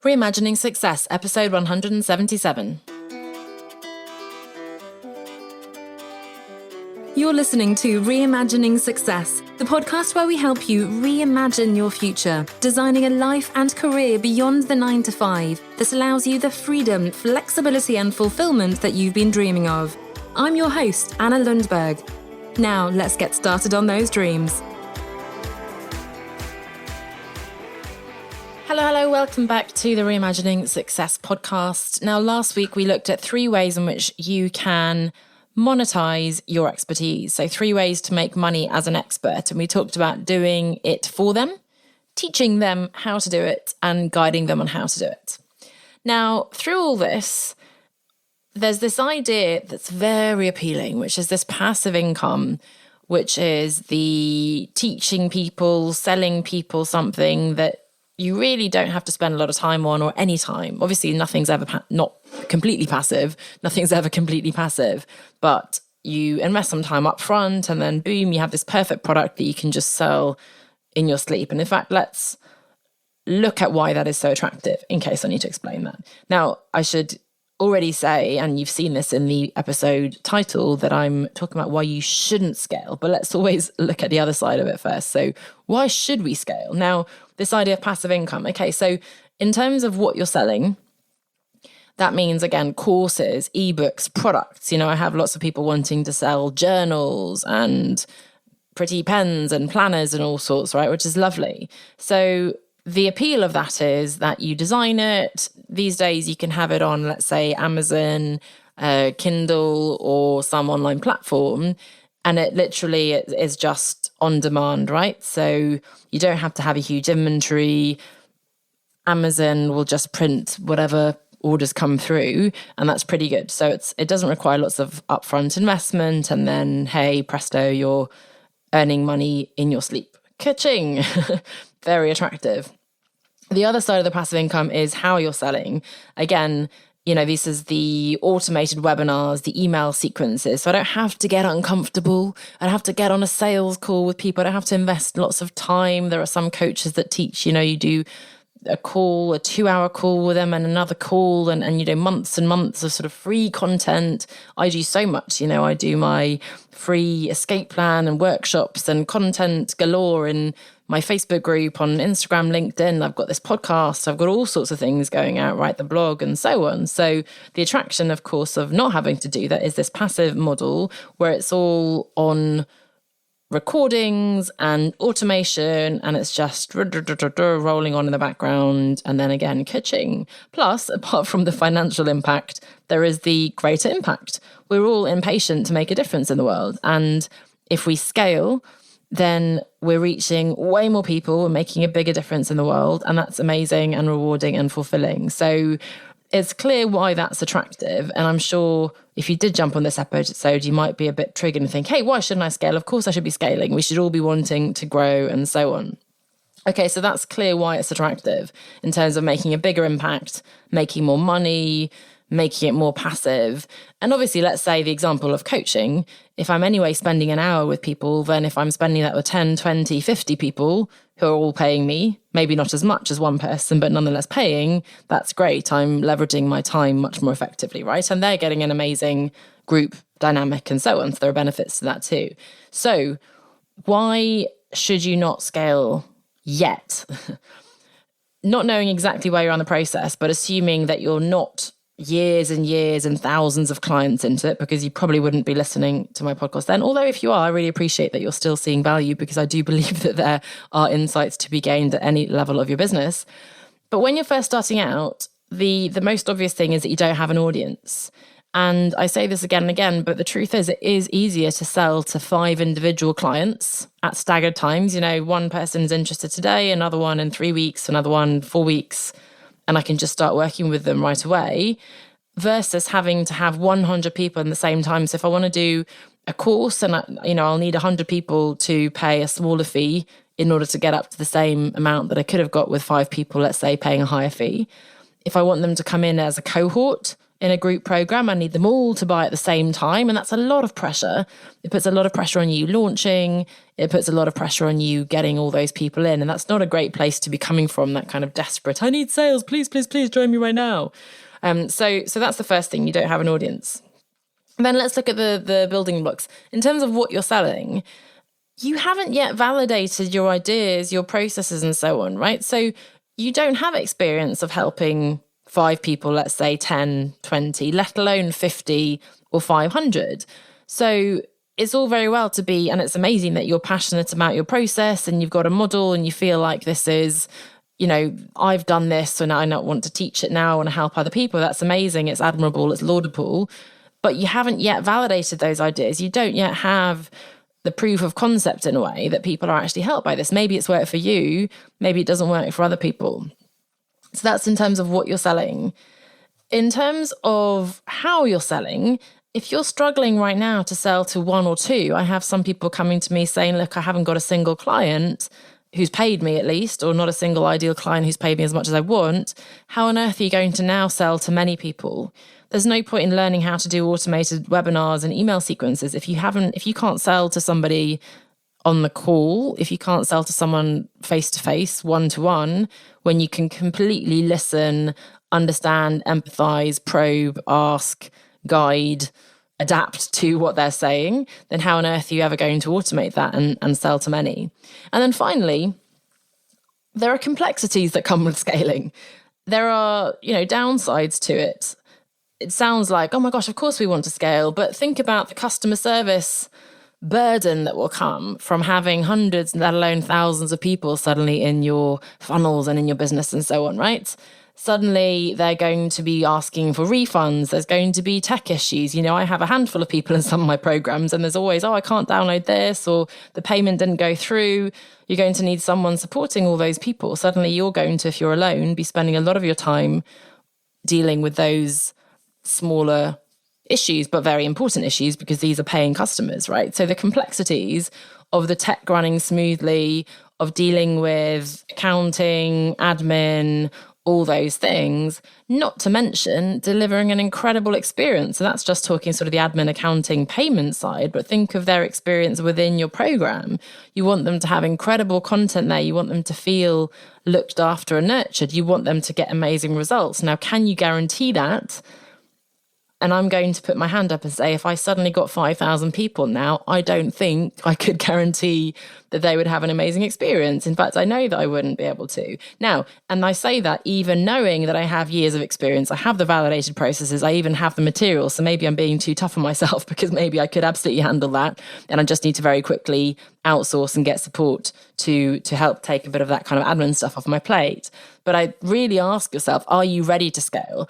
Reimagining Success, episode 177. You're listening to Reimagining Success, the podcast where we help you reimagine your future, designing a life and career beyond the 9 to 5 that allows you the freedom, flexibility and fulfillment that you've been dreaming of. I'm your host, Anna Lundberg. Now, let's get started on those dreams. Hello, welcome back to the Reimagining Success podcast. Now, last week we looked at 3 ways in which you can monetize your expertise. So 3 ways to make money as an expert. And we talked about doing it for them, teaching them how to do it, and guiding them on how to do it. Now, through all this, there's this idea that's very appealing, which is this passive income, which is the teaching people, selling people something that you really don't have to spend a lot of time on or any time. Obviously, nothing's ever not completely passive. Nothing's ever completely passive. But you invest some time up front and then boom, you have this perfect product that you can just sell in your sleep. And in fact, let's look at why that is so attractive in case I need to explain that. Now, I should already say, and you've seen this in the episode title, that I'm talking about why you shouldn't scale. But let's always look at the other side of it first. So why should we scale? Now, this idea of passive income. Okay, so in terms of what you're selling, that means, again, courses, ebooks, products. You know, I have lots of people wanting to sell journals and pretty pens and planners and all sorts, right? Which is lovely. So the appeal of that is that you design it. These days you can have it on, let's say, Amazon, Kindle, or some online platform. And it literally is just on demand, right? So you don't have to have a huge inventory. Amazon will just print whatever orders come through, and that's pretty good. So it doesn't require lots of upfront investment, and then, hey, presto, you're earning money in your sleep. Ka-ching! Very attractive. The other side of the passive income is how you're selling. Again, you know, this is the automated webinars, the email sequences. So I don't have to get uncomfortable. I don't have to get on a sales call with people. I don't have to invest lots of time. There are some coaches that teach, you know, you do a 2-hour call with them and another call and you do months and months of sort of free content. I do so much, you know, I do my free escape plan and workshops and content galore in my Facebook group, on Instagram, LinkedIn. I've got this podcast. I've got all sorts of things going out, right? The blog and so on. So the attraction, of course, of not having to do that is this passive model where it's all on recordings and automation, and it's just rolling on in the background, and then again, ka-ching. Plus, apart from the financial impact, there is the greater impact. We're all impatient to make a difference in the world. And if we scale, then we're reaching way more people and making a bigger difference in the world. And that's amazing and rewarding and fulfilling. So it's clear why that's attractive. And I'm sure if you did jump on this episode, you might be a bit triggered and think, hey, why shouldn't I scale? Of course I should be scaling. We should all be wanting to grow and so on. Okay, so that's clear why it's attractive in terms of making a bigger impact, making more money, making it more passive. And obviously, let's say the example of coaching, if I'm anyway spending an hour with people, then if I'm spending that with 10, 20, 50 people who are all paying me, maybe not as much as one person, but nonetheless paying, that's great. I'm leveraging my time much more effectively, right? And they're getting an amazing group dynamic and so on. So there are benefits to that too. So why should you not scale yet? Not knowing exactly where you're on the process, but assuming that you're not years and years and thousands of clients into it, because you probably wouldn't be listening to my podcast then. Although if you are, I really appreciate that you're still seeing value, because I do believe that there are insights to be gained at any level of your business. But when you're first starting out, the most obvious thing is that you don't have an audience. And I say this again and again, but the truth is it is easier to sell to 5 individual clients at staggered times. You know, one person is interested today, another one in 3 weeks, another one 4 weeks, and I can just start working with them right away, versus having to have 100 people in the same time. So if I want to do a course and I'll need 100 people to pay a smaller fee in order to get up to the same amount that I could have got with 5 people, let's say, paying a higher fee. If I want them to come in as a cohort in a group program. I need them all to buy at the same time. And that's a lot of pressure. It puts a lot of pressure on you launching. It puts a lot of pressure on you getting all those people in. And that's not a great place to be coming from, that kind of desperate, I need sales, please, please, please join me right now. So that's the first thing, you don't have an audience. And then let's look at the building blocks. In terms of what you're selling, you haven't yet validated your ideas, your processes and so on, right? So you don't have experience of helping 5 people, let's say 10, 20, let alone 50 or 500. So it's all very well to be, and it's amazing that you're passionate about your process and you've got a model and you feel like this is, I've done this and I don't want to teach it now, I want to help other people. That's amazing. It's admirable. It's laudable. But you haven't yet validated those ideas. You don't yet have the proof of concept in a way that people are actually helped by this. Maybe it's worked for you. Maybe it doesn't work for other people. So that's in terms of what you're selling. In terms of how you're selling, if you're struggling right now to sell to 1 or 2, I have some people coming to me saying, look, I haven't got a single client who's paid me at least, or not a single ideal client who's paid me as much as I want. How on earth are you going to now sell to many people? There's no point in learning how to do automated webinars and email sequences if you can't sell to somebody on the call, if you can't sell to someone face-to-face, one-to-one, when you can completely listen, understand, empathize, probe, ask, guide, adapt to what they're saying, then how on earth are you ever going to automate that and sell to many? And then finally, there are complexities that come with scaling. There are, downsides to it. It sounds like, oh my gosh, of course we want to scale, but think about the customer service burden that will come from having hundreds, let alone thousands of people suddenly in your funnels and in your business and so on, right? Suddenly they're going to be asking for refunds. There's going to be tech issues. I have a handful of people in some of my programs and there's always, I can't download this, or the payment didn't go through. You're going to need someone supporting all those people. Suddenly you're going to, if you're alone, be spending a lot of your time dealing with those smaller issues, but very important issues because these are paying customers, right? So the complexities of the tech running smoothly, of dealing with accounting, admin, all those things, not to mention delivering an incredible experience. So that's just talking sort of the admin, accounting, payment side, but think of their experience within your program. You want them to have incredible content there. You want them to feel looked after and nurtured. You want them to get amazing results. Now, can you guarantee that? And I'm going to put my hand up and say, if I suddenly got 5,000 people now, I don't think I could guarantee that they would have an amazing experience. In fact, I know that I wouldn't be able to. Now, and I say that even knowing that I have years of experience, I have the validated processes, I even have the material. So maybe I'm being too tough on myself because maybe I could absolutely handle that. And I just need to very quickly outsource and get support to help take a bit of that kind of admin stuff off my plate. But I really ask yourself, are you ready to scale?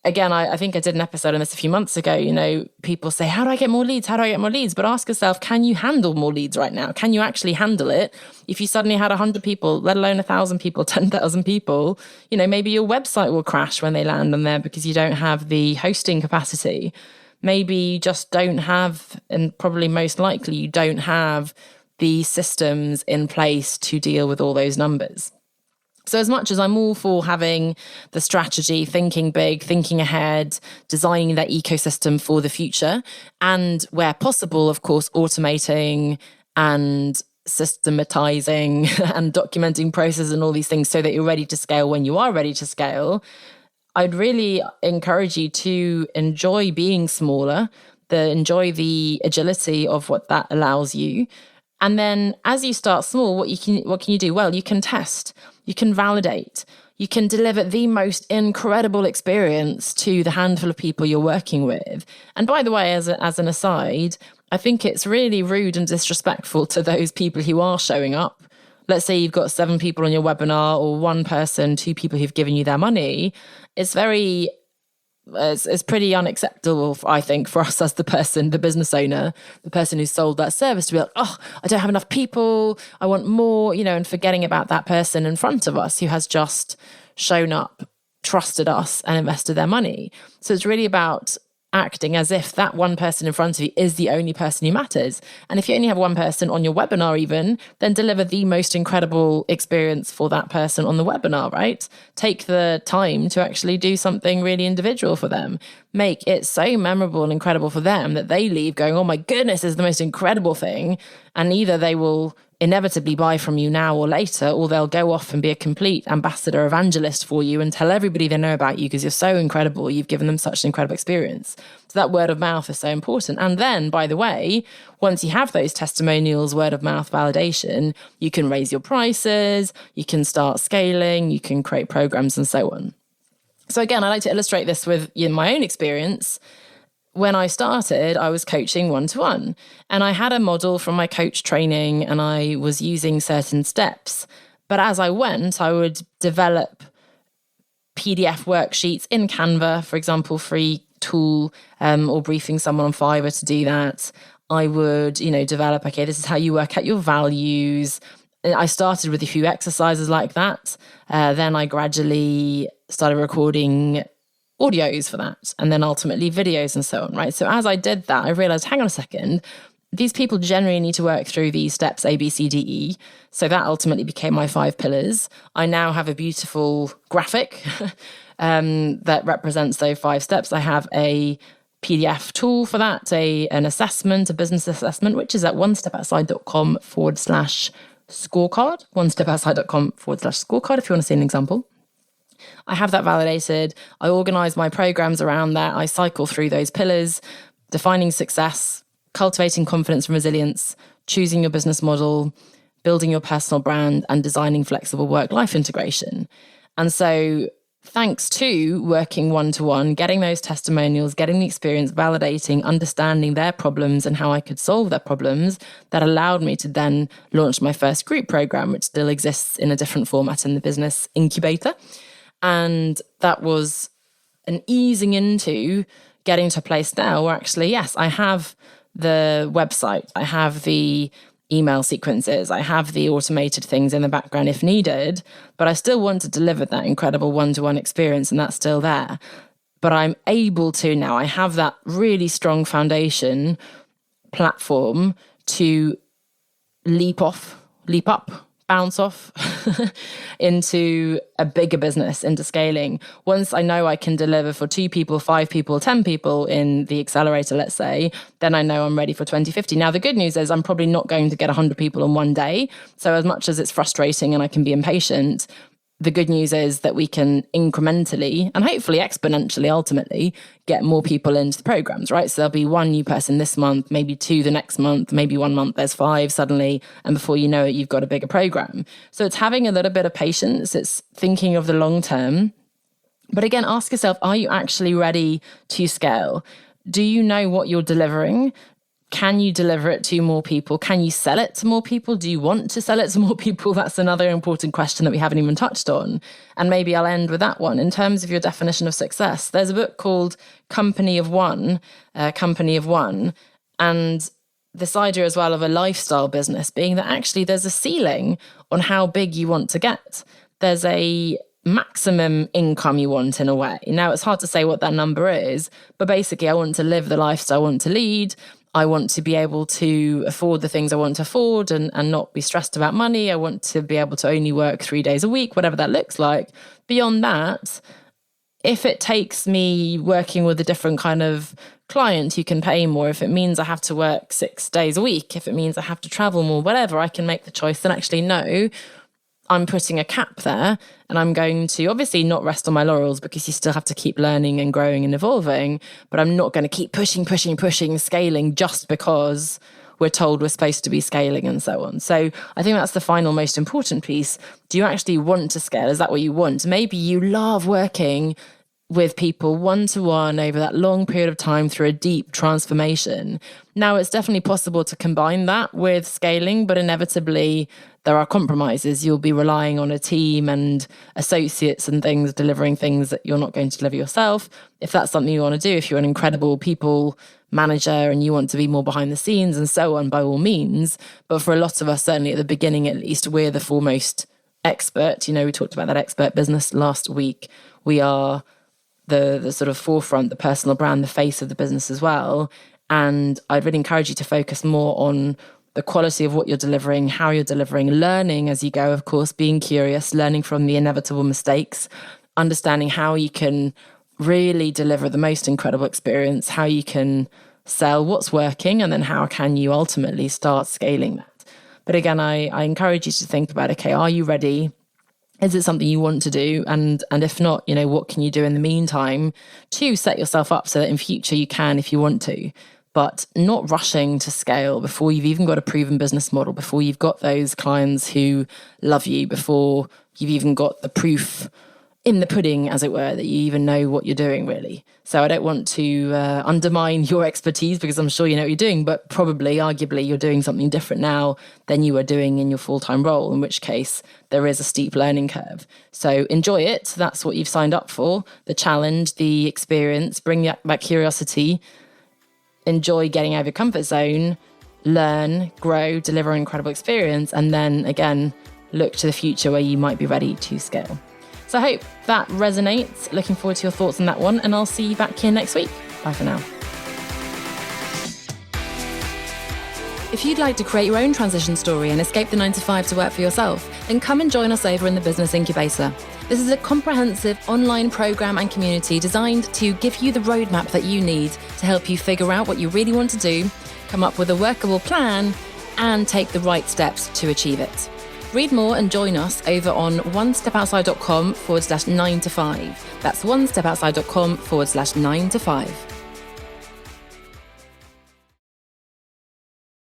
Again, I think I did an episode on this a few months ago. People say, how do I get more leads? How do I get more leads? But ask yourself, can you handle more leads right now? Can you actually handle it? If you suddenly had 100 people, let alone 1,000 people, 10,000 people, maybe your website will crash when they land on there because you don't have the hosting capacity. Maybe you just don't have, and probably most likely you don't have the systems in place to deal with all those numbers. So as much as I'm all for having the strategy, thinking big, thinking ahead, designing that ecosystem for the future, and where possible, of course, automating and systematizing and documenting processes and all these things so that you're ready to scale when you are ready to scale, I'd really encourage you to enjoy being smaller, enjoy the agility of what that allows you. And then as you start small, what can you do? Well, you can test, you can validate, you can deliver the most incredible experience to the handful of people you're working with. And by the way, as an aside, I think it's really rude and disrespectful to those people who are showing up. Let's say you've got 7 people on your webinar, or 1 person, 2 people who've given you their money. It's pretty unacceptable, I think, for us as the business owner, the person who sold that service, to be like, oh, I don't have enough people, I want more, and forgetting about that person in front of us who has just shown up, trusted us and invested their money. So it's really about acting as if that one person in front of you is the only person who matters. And if you only have one person on your webinar even, then deliver the most incredible experience for that person on the webinar, right? Take the time to actually do something really individual for them. Make it so memorable and incredible for them that they leave going, oh my goodness, this is the most incredible thing. And either they will inevitably buy from you now or later, or they'll go off and be a complete ambassador evangelist for you and tell everybody they know about you because you're so incredible. You've given them such an incredible experience. So that word of mouth is so important. And then, by the way, once you have those testimonials, word of mouth validation, you can raise your prices, you can start scaling, you can create programs and so on. So again, I like to illustrate this with my own experience. When I started, I was coaching one-to-one, and I had a model from my coach training and I was using certain steps. But as I went, I would develop PDF worksheets in Canva, for example, free tool, or briefing someone on Fiverr to do that. I would, develop, okay, this is how you work out your values. I started with a few exercises like that. Then I gradually started recording audios for that, and then ultimately videos and so on, right? So as I did that, I realized, hang on a second, these people generally need to work through these steps, A, B, C, D, E. So that ultimately became my 5 pillars. I now have a beautiful graphic that represents those 5 steps. I have a PDF tool for that, an assessment, a business assessment, which is at onestepoutside.com/scorecard, onestepoutside.com/scorecard, if you want to see an example. I have that validated. I organize my programs around that. I cycle through those pillars: defining success, cultivating confidence and resilience, choosing your business model, building your personal brand, and designing flexible work-life integration. And so thanks to working one-to-one, getting those testimonials, getting the experience, validating, understanding their problems and how I could solve their problems, that allowed me to then launch my first group program, which still exists in a different format in the business incubator. And that was an easing into getting to a place now where actually, yes, I have the website, I have the email sequences, I have the automated things in the background if needed, but I still want to deliver that incredible one-to-one experience, and that's still there. But I'm able to now, I have that really strong foundation platform to leap up, bounce off into a bigger business, into scaling. Once I know I can deliver for 2 people, 5 people, 10 people in the accelerator, let's say, then I know I'm ready for 2050. Now, the good news is I'm probably not going to get 100 people in one day. So as much as it's frustrating and I can be impatient, the good news is that we can incrementally and hopefully exponentially ultimately get more people into the programs, right? So there'll be 1 new person this month, maybe 2 the next month, maybe 1 month there's 5 suddenly, and before you know it, you've got a bigger program. So it's having a little bit of patience. It's thinking of the long term. But again, ask yourself, are you actually ready to scale? Do you know what you're delivering? Can you deliver it to more people? Can you sell it to more people? Do you want to sell it to more people? That's another important question that we haven't even touched on. And maybe I'll end with that one. In terms of your definition of success, there's a book called Company of One. And this idea as well of a lifestyle business being that actually there's a ceiling on how big you want to get. There's a maximum income you want in a way. Now, it's hard to say what that number is, but basically I want to live the lifestyle I want to lead. I want to be able to afford the things I want to afford and not be stressed about money. I want to be able to only work 3 days a week, whatever that looks like. Beyond that, if it takes me working with a different kind of client who can pay more, if it means I have to work 6 days a week, if it means I have to travel more, whatever, I can make the choice and actually know I'm putting a cap there, and I'm going to obviously not rest on my laurels because you still have to keep learning and growing and evolving, but I'm not going to keep pushing, scaling just because we're told we're supposed to be scaling and so on. So I think that's the final most important piece. Do you actually want to scale? Is that what you want? Maybe you love working with people one-to-one over that long period of time through a deep transformation. Now, it's definitely possible to combine that with scaling, but inevitably there are compromises. You'll be relying on a team and associates and things, delivering things that you're not going to deliver yourself. If that's something you want to do, if you're an incredible people manager and you want to be more behind the scenes and so on, by all means. But for a lot of us, certainly at the beginning at least, we're the foremost expert. We talked about that expert business last week. We are the sort of forefront, the personal brand, the face of the business as well. And I'd really encourage you to focus more on the quality of what you're delivering, how you're delivering, learning as you go, of course, being curious, learning from the inevitable mistakes, understanding how you can really deliver the most incredible experience, how you can sell what's working, and then how can you ultimately start scaling that. But again, I encourage you to think about, okay, are you ready? Is it something you want to do? And if not, what can you do in the meantime to set yourself up so that in future you can if you want to, but not rushing to scale before you've even got a proven business model, before you've got those clients who love you, before you've even got the proof in the pudding, as it were, that you even know what you're doing, really. So I don't want to undermine your expertise, because I'm sure you know what you're doing, but probably, arguably, you're doing something different now than you were doing in your full-time role, in which case there is a steep learning curve. So enjoy it. That's what you've signed up for, the challenge, the experience, bring back curiosity, enjoy getting out of your comfort zone, learn, grow, deliver an incredible experience, and then, again, look to the future where you might be ready to scale. So I hope that resonates. Looking forward to your thoughts on that one, and I'll see you back here next week. Bye for now. If you'd like to create your own transition story and escape the 9-to-5 to work for yourself, then come and join us over in the Business Incubator. This is a comprehensive online program and community designed to give you the roadmap that you need to help you figure out what you really want to do, come up with a workable plan, and take the right steps to achieve it. Read more and join us over on onestepoutside.com/9-to-5. That's onestepoutside.com/9-to-5.